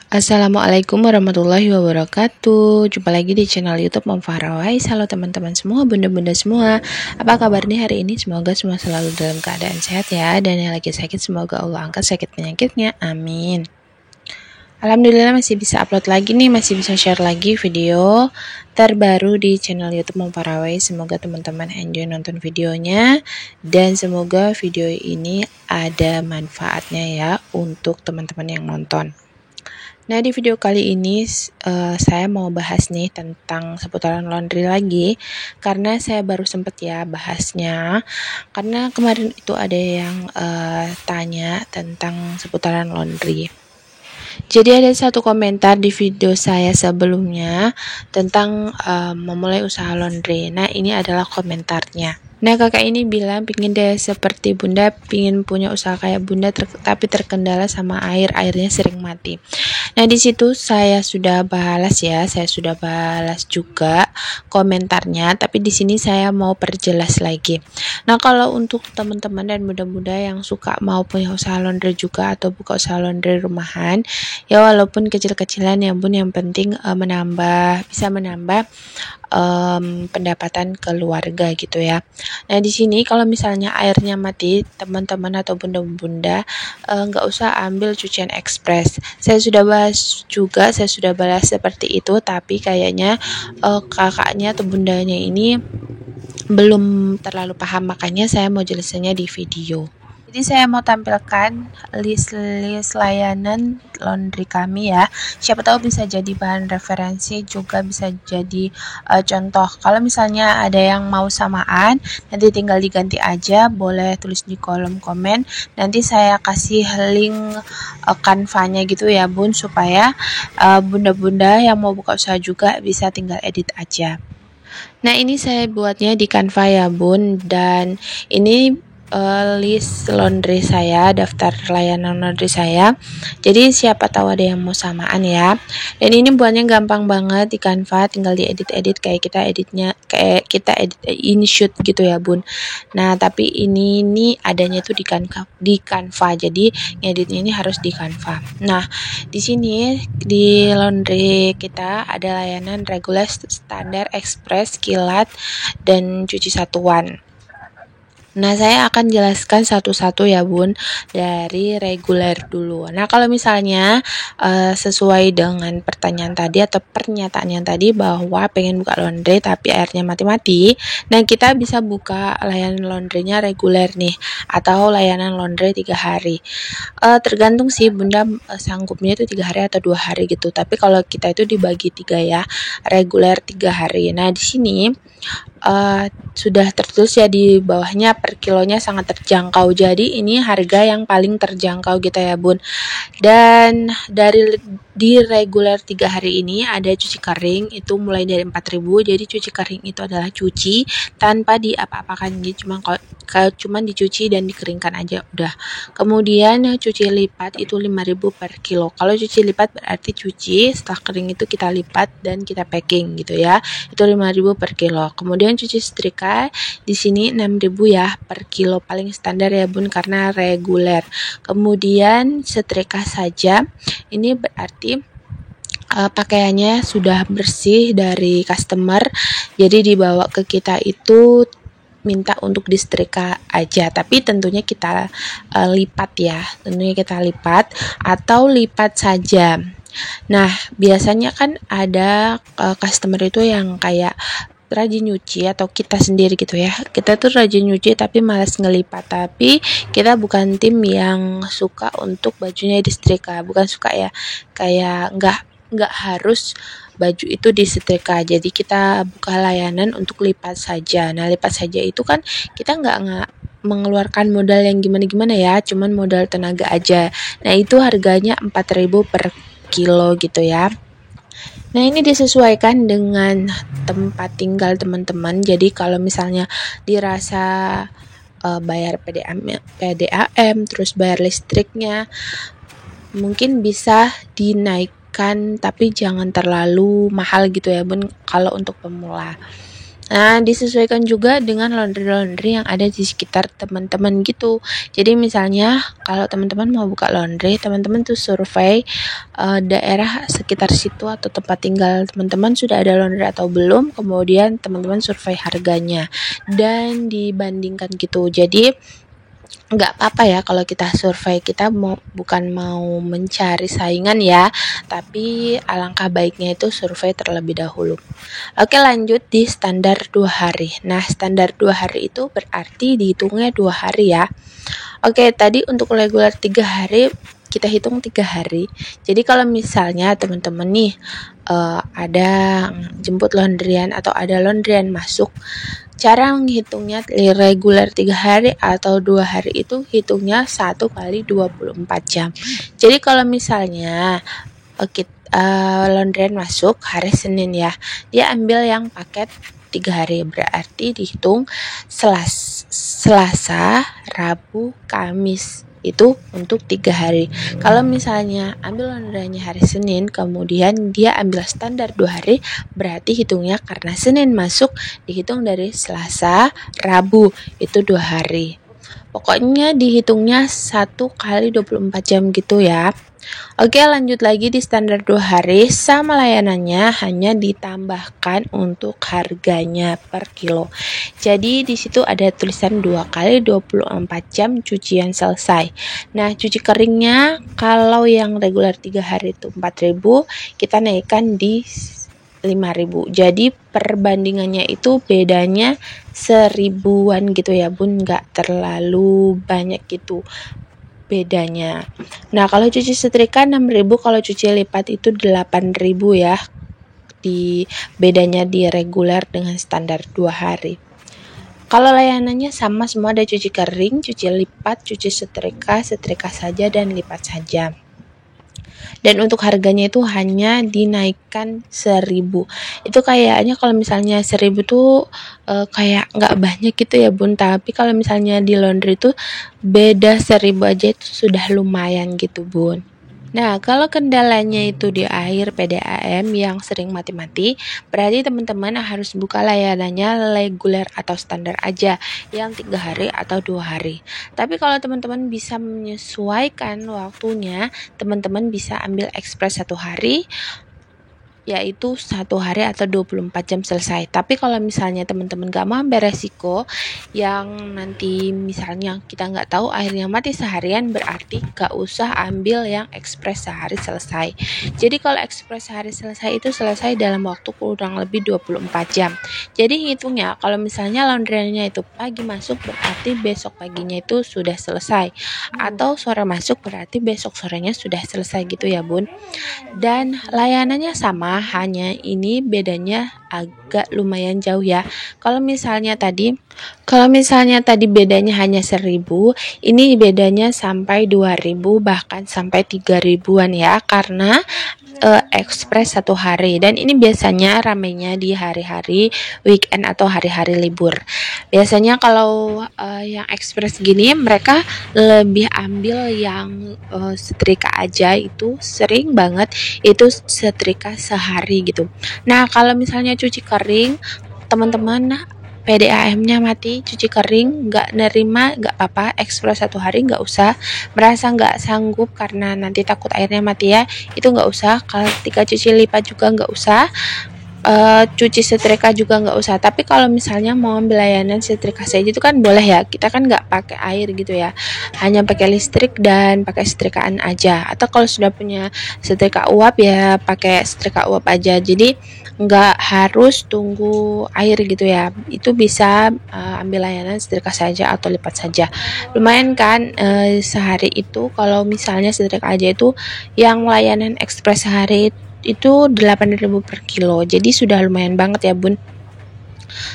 Assalamualaikum warahmatullahi wabarakatuh. Jumpa lagi di channel YouTube Mom Farawais. Halo teman-teman semua, bunda-bunda semua. Apa kabar nih hari ini? Semoga semua selalu dalam keadaan sehat ya. Dan yang lagi sakit semoga Allah angkat sakit penyakitnya. Amin. Alhamdulillah masih bisa upload lagi nih, masih bisa share lagi video terbaru di channel YouTube Mom Farawais. Semoga teman-teman enjoy nonton videonya dan semoga video ini ada manfaatnya ya untuk teman-teman yang nonton. Nah, di video kali ini saya mau bahas nih tentang seputaran laundry lagi, karena saya baru sempet ya bahasnya, karena kemarin itu ada yang tanya tentang seputaran laundry. Jadi ada satu komentar di video saya sebelumnya tentang memulai usaha laundry. Nah, ini adalah komentarnya. Nah, kakak ini bilang pingin deh seperti bunda, pingin punya usaha kayak bunda, tapi terkendala sama airnya sering mati. Nah, di situ saya sudah balas juga komentarnya, tapi di sini saya mau perjelas lagi. Nah, kalau untuk teman-teman dan bunda-bunda yang suka mau punya usaha laundry juga atau buka usaha laundry rumahan, ya walaupun kecil-kecilan ya bun, yang penting bisa menambah pendapatan keluarga gitu ya. Nah, di sini kalau misalnya airnya mati, teman-teman atau bunda-bunda nggak usah ambil cucian ekspres. Saya sudah balas seperti itu, tapi kayaknya kakaknya atau bundanya ini belum terlalu paham, makanya saya mau jelasinnya di video. Jadi saya mau tampilkan list layanan laundry kami ya. Siapa tahu bisa jadi bahan referensi, juga bisa jadi contoh. Kalau misalnya ada yang mau samaan, nanti tinggal diganti aja, boleh tulis di kolom komen. Nanti saya kasih link Canva-nya gitu ya bun, supaya bunda-bunda yang mau buka usaha juga bisa tinggal edit aja. Nah, ini saya buatnya di Canva ya bun, dan ini list laundry saya, daftar layanan laundry saya. Jadi siapa tahu ada yang mau samaan ya. Dan ini buatnya gampang banget di Canva, tinggal diedit-edit kayak kita edit InShoot gitu ya bun. Nah, tapi ini adanya tuh di Canva. Jadi ngeditnya ini harus di Canva. Nah, di sini di laundry kita ada layanan reguler, standar, ekspres, kilat, dan cuci satuan. Nah, saya akan jelaskan satu-satu ya bun, dari reguler dulu. Nah, kalau misalnya sesuai dengan pertanyaan tadi atau pernyataan yang tadi bahwa pengen buka laundry tapi airnya mati-mati, nah kita bisa buka layanan laundrynya reguler nih, atau layanan laundry 3 hari. Tergantung sih bunda sanggupnya itu 3 hari atau 2 hari gitu, tapi kalau kita itu dibagi 3 ya, reguler 3 hari. Nah, di sini sudah tertulis ya di bawahnya per kilonya sangat terjangkau, jadi ini harga yang paling terjangkau gitu ya bun. Dan di reguler 3 hari ini ada cuci kering, itu mulai dari 4.000. Jadi cuci kering itu adalah cuci tanpa diapa-apakan, jadi cuman dicuci dan dikeringkan aja udah. Kemudian cuci lipat itu 5.000 per kilo. Kalau cuci lipat berarti cuci setelah kering itu kita lipat dan kita packing gitu ya, itu 5.000 per kilo. Kemudian cuci setrika di sini 6.000 ya per kilo, paling standar ya bun karena reguler. Kemudian setrika saja ini berarti pakaiannya sudah bersih dari customer, jadi dibawa ke kita itu minta untuk disetrika aja, tapi tentunya kita lipat ya, atau lipat saja. Nah, biasanya kan ada customer itu yang kayak rajin nyuci, atau kita sendiri gitu ya, kita tuh rajin nyuci tapi malas ngelipat. Tapi kita bukan tim yang suka untuk bajunya disetrika, bukan suka ya, kayak nggak harus baju itu disetrika, jadi kita buka layanan untuk lipat saja. Nah, lipat saja itu kan kita nggak mengeluarkan modal yang gimana-gimana ya, cuman modal tenaga aja. Nah, itu harganya 4.000 per kilo gitu ya. Nah, ini disesuaikan dengan tempat tinggal teman-teman. Jadi kalau misalnya dirasa bayar PDAM, terus bayar listriknya, mungkin bisa dinaikkan, tapi jangan terlalu mahal gitu ya bun kalau untuk pemula. Nah, disesuaikan juga dengan laundry-laundry yang ada di sekitar teman-teman gitu. Jadi misalnya kalau teman-teman mau buka laundry, teman-teman tuh survei daerah sekitar situ atau tempat tinggal teman-teman sudah ada laundry atau belum, kemudian teman-teman survei harganya dan dibandingkan gitu. Jadi nggak apa-apa ya kalau kita survei, kita bukan mau mencari saingan ya, tapi alangkah baiknya itu survei terlebih dahulu. Oke, lanjut di standar 2 hari. Nah, standar 2 hari itu berarti dihitungnya 2 hari ya. Oke, tadi untuk reguler 3 hari kita hitung 3 hari. Jadi kalau misalnya teman-teman nih ada jemput laundryan atau ada laundryan masuk, cara menghitungnya reguler 3 hari atau 2 hari itu hitungnya 1 kali 24 jam. Jadi kalau misalnya laundryan masuk hari Senin ya, dia ambil yang paket 3 hari, berarti dihitung Selasa, Rabu, Kamis itu untuk 3 hari. Kalau misalnya ambil laundryannya hari Senin, kemudian dia ambil standar 2 hari, berarti hitungnya karena Senin masuk dihitung dari Selasa, Rabu itu 2 hari. Pokoknya dihitungnya 1 kali 24 jam gitu ya. Oke, lanjut lagi di standar 2 hari, sama layanannya hanya ditambahkan untuk harganya per kilo. Jadi di situ ada tulisan 2 kali 24 jam cucian selesai. Nah, cuci keringnya kalau yang reguler 3 hari itu 4.000, kita naikkan di 5.000. Jadi perbandingannya itu bedanya 1.000-an gitu ya Bun, nggak terlalu banyak gitu bedanya. Nah, kalau cuci setrika 6.000, kalau cuci lipat itu 8.000 ya. Di bedanya di reguler dengan standar 2 hari. Kalau layanannya sama semua, ada cuci kering, cuci lipat, cuci setrika saja dan lipat saja. Dan untuk harganya itu hanya dinaikkan 1.000. Itu kayaknya kalau misalnya 1.000 tuh kayak nggak banyak gitu ya Bun, tapi kalau misalnya di laundry tuh beda 1.000 aja itu sudah lumayan gitu Bun. Nah, kalau kendalanya itu di air PDAM yang sering mati-mati, berarti teman-teman harus buka layanannya reguler atau standar aja, yang 3 hari atau 2 hari. Tapi kalau teman-teman bisa menyesuaikan waktunya, teman-teman bisa ambil ekspres 1 hari, yaitu 1 hari atau 24 jam selesai. Tapi kalau misalnya teman-teman gak mau ambil resiko yang nanti misalnya kita gak tahu airnya mati seharian, berarti gak usah ambil yang ekspres sehari selesai. Jadi kalau ekspres sehari selesai itu selesai dalam waktu kurang lebih 24 jam. Jadi hitungnya kalau misalnya laundrynya itu pagi masuk, berarti besok paginya itu sudah selesai, atau sore masuk berarti besok sorenya sudah selesai gitu ya Bun. Dan layanannya sama, hanya ini bedanya agak lumayan jauh ya. Kalau misalnya tadi bedanya hanya 1.000, ini bedanya sampai 2.000 bahkan sampai 3.000-an ya, karena ekspres 1 hari, dan ini biasanya ramainya di hari-hari weekend atau hari-hari libur. Biasanya kalau yang ekspres gini mereka lebih ambil yang setrika aja, itu sering banget itu setrika sehari gitu. Nah, kalau misalnya cuci kering, teman-teman PDAM-nya mati, cuci kering nggak nerima, nggak apa-apa, ekspres 1 hari nggak usah, merasa nggak sanggup karena nanti takut airnya mati ya, itu nggak usah. Ketika cuci lipat juga nggak usah, cuci setrika juga nggak usah. Tapi kalau misalnya mau ambil layanan setrika saja itu kan boleh ya, kita kan nggak pakai air gitu ya, hanya pakai listrik dan pakai setrikaan aja. Atau kalau sudah punya setrika uap ya pakai setrika uap aja, jadi nggak harus tunggu air gitu ya. Itu bisa ambil layanan setrika saja atau lipat saja. Lumayan kan sehari itu kalau misalnya setrika aja itu yang layanan ekspres sehari itu 8.000 per kilo, jadi sudah lumayan banget ya Bun.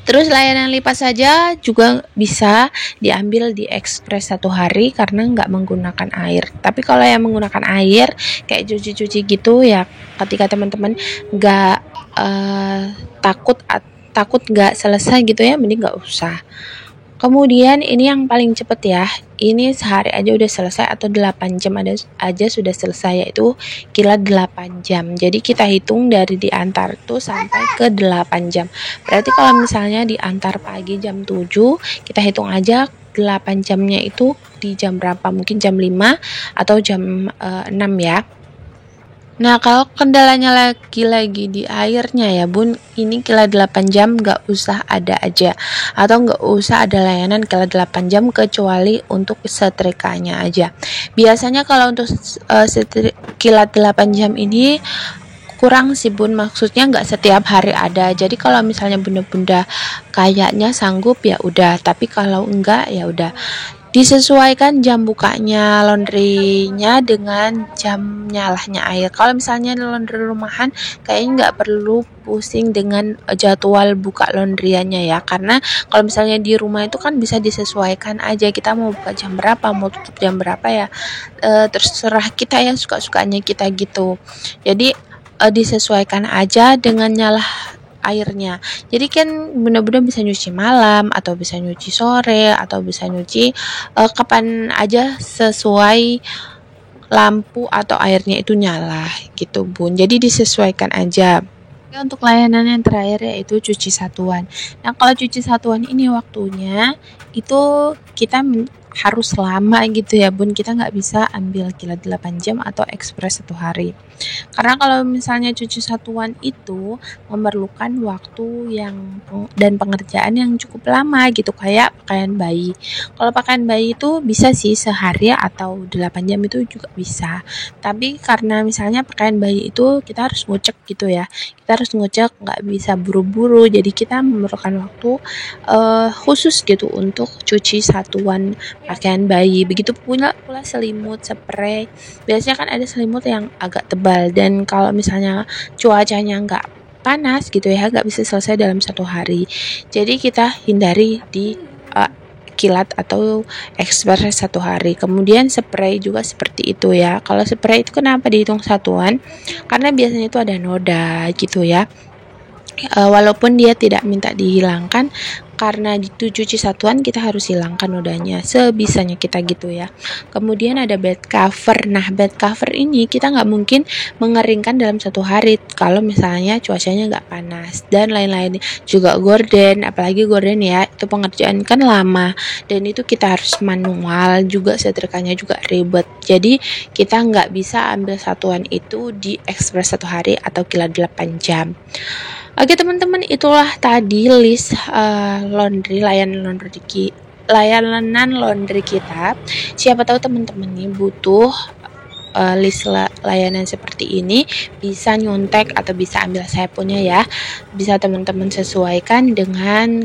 Terus layanan lipat saja juga bisa diambil di ekspres 1 hari karena nggak menggunakan air. Tapi kalau yang menggunakan air kayak cuci-cuci gitu ya, ketika teman-teman nggak takut nggak selesai gitu ya, mending nggak usah. Kemudian ini yang paling cepet ya, ini sehari aja udah selesai atau 8 jam aja sudah selesai, yaitu kilat 8 jam. Jadi kita hitung dari diantar tuh sampai ke 8 jam. Berarti kalau misalnya diantar pagi jam 7, kita hitung aja 8 jamnya itu di jam berapa, mungkin jam 5 atau jam 6 ya. Nah, kalau kendalanya lagi-lagi di airnya ya Bun, ini kilat 8 jam nggak usah ada aja, atau nggak usah ada layanan kilat 8 jam kecuali untuk setrikanya aja. Biasanya kalau untuk kilat 8 jam ini kurang sih Bun, maksudnya nggak setiap hari ada. Jadi kalau misalnya bunda-bunda kayaknya sanggup ya udah, tapi kalau enggak ya udah. Disesuaikan jam bukanya laundrynya dengan jam nyalahnya air. Kalau misalnya laundry rumahan, kayaknya nggak perlu pusing dengan jadwal buka laundryannya ya. Karena kalau misalnya di rumah itu kan bisa disesuaikan aja. Kita mau buka jam berapa, mau tutup jam berapa ya. Terserah kita yang suka-sukanya kita gitu. Jadi disesuaikan aja dengan nyalah airnya. Jadi kan benar-benar bisa nyuci malam atau bisa nyuci sore atau bisa nyuci kapan aja sesuai lampu atau airnya itu nyala gitu Bun. Jadi disesuaikan aja. Untuk layanan yang terakhir yaitu cuci satuan. Nah, kalau cuci satuan ini waktunya itu kita harus lama gitu ya Bun, kita nggak bisa ambil kilat 8 jam atau ekspres 1 hari. Karena kalau misalnya cuci satuan itu memerlukan waktu dan pengerjaan yang cukup lama gitu, kayak pakaian bayi. Kalau pakaian bayi itu bisa sih sehari atau 8 jam itu juga bisa. Tapi karena misalnya pakaian bayi itu kita harus ngucek gitu ya, kita harus ngucek, nggak bisa buru-buru, jadi kita memerlukan waktu khusus gitu untuk cuci satuan pakaian bayi. Begitu pula selimut, spray. Biasanya kan ada selimut yang agak tebal, dan kalau misalnya cuacanya nggak panas gitu ya, nggak bisa selesai dalam 1 hari. Jadi kita hindari di kilat atau ekspres 1 hari. Kemudian spray juga seperti itu ya. Kalau spray itu kenapa dihitung satuan? Karena biasanya itu ada noda gitu ya. Walaupun dia tidak minta dihilangkan, karena cuci satuan kita harus hilangkan nodanya sebisanya kita gitu ya. Kemudian ada bed cover. Nah, bed cover ini kita nggak mungkin mengeringkan dalam 1 hari kalau misalnya cuacanya nggak panas dan lain-lain. Juga gorden, apalagi gorden ya, itu pengerjaan kan lama dan itu kita harus manual juga, setrikanya juga ribet. Jadi kita nggak bisa ambil satuan itu di ekspres 1 hari atau kilat 8 jam. Oke teman-teman, itulah tadi list layanan laundry kita. Siapa tahu teman-teman nih butuh list layanan seperti ini, bisa nyontek atau bisa ambil saya punya ya. Bisa teman-teman sesuaikan dengan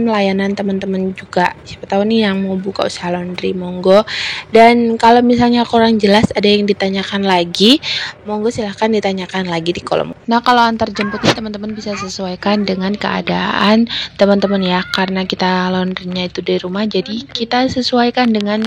layanan teman-teman juga. Siapa tahu nih yang mau buka usaha laundry, monggo. Dan kalau misalnya kurang jelas, ada yang ditanyakan lagi, monggo silahkan ditanyakan lagi di kolom. Nah, kalau antar jemputnya teman-teman bisa sesuaikan dengan keadaan teman-teman ya, karena kita laundrynya itu di rumah, jadi kita sesuaikan dengan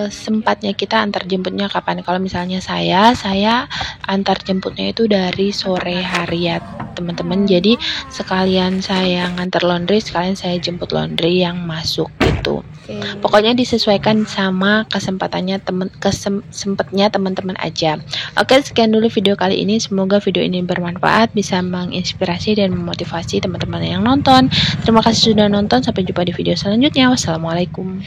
sempatnya kita antar jemputnya kapan. Kalau misalnya saya antar jemputnya itu dari sore hari ya teman-teman, jadi sekalian saya ngantar laundry, sekalian saya jemput laundry yang masuk gitu. Pokoknya disesuaikan sama kesempatannya sempatnya teman-teman aja. Oke, sekian dulu video kali ini. Semoga video ini bermanfaat, bisa menginspirasi dan memotivasi teman-teman yang nonton. Terima kasih sudah nonton, sampai jumpa di video selanjutnya. Wassalamualaikum.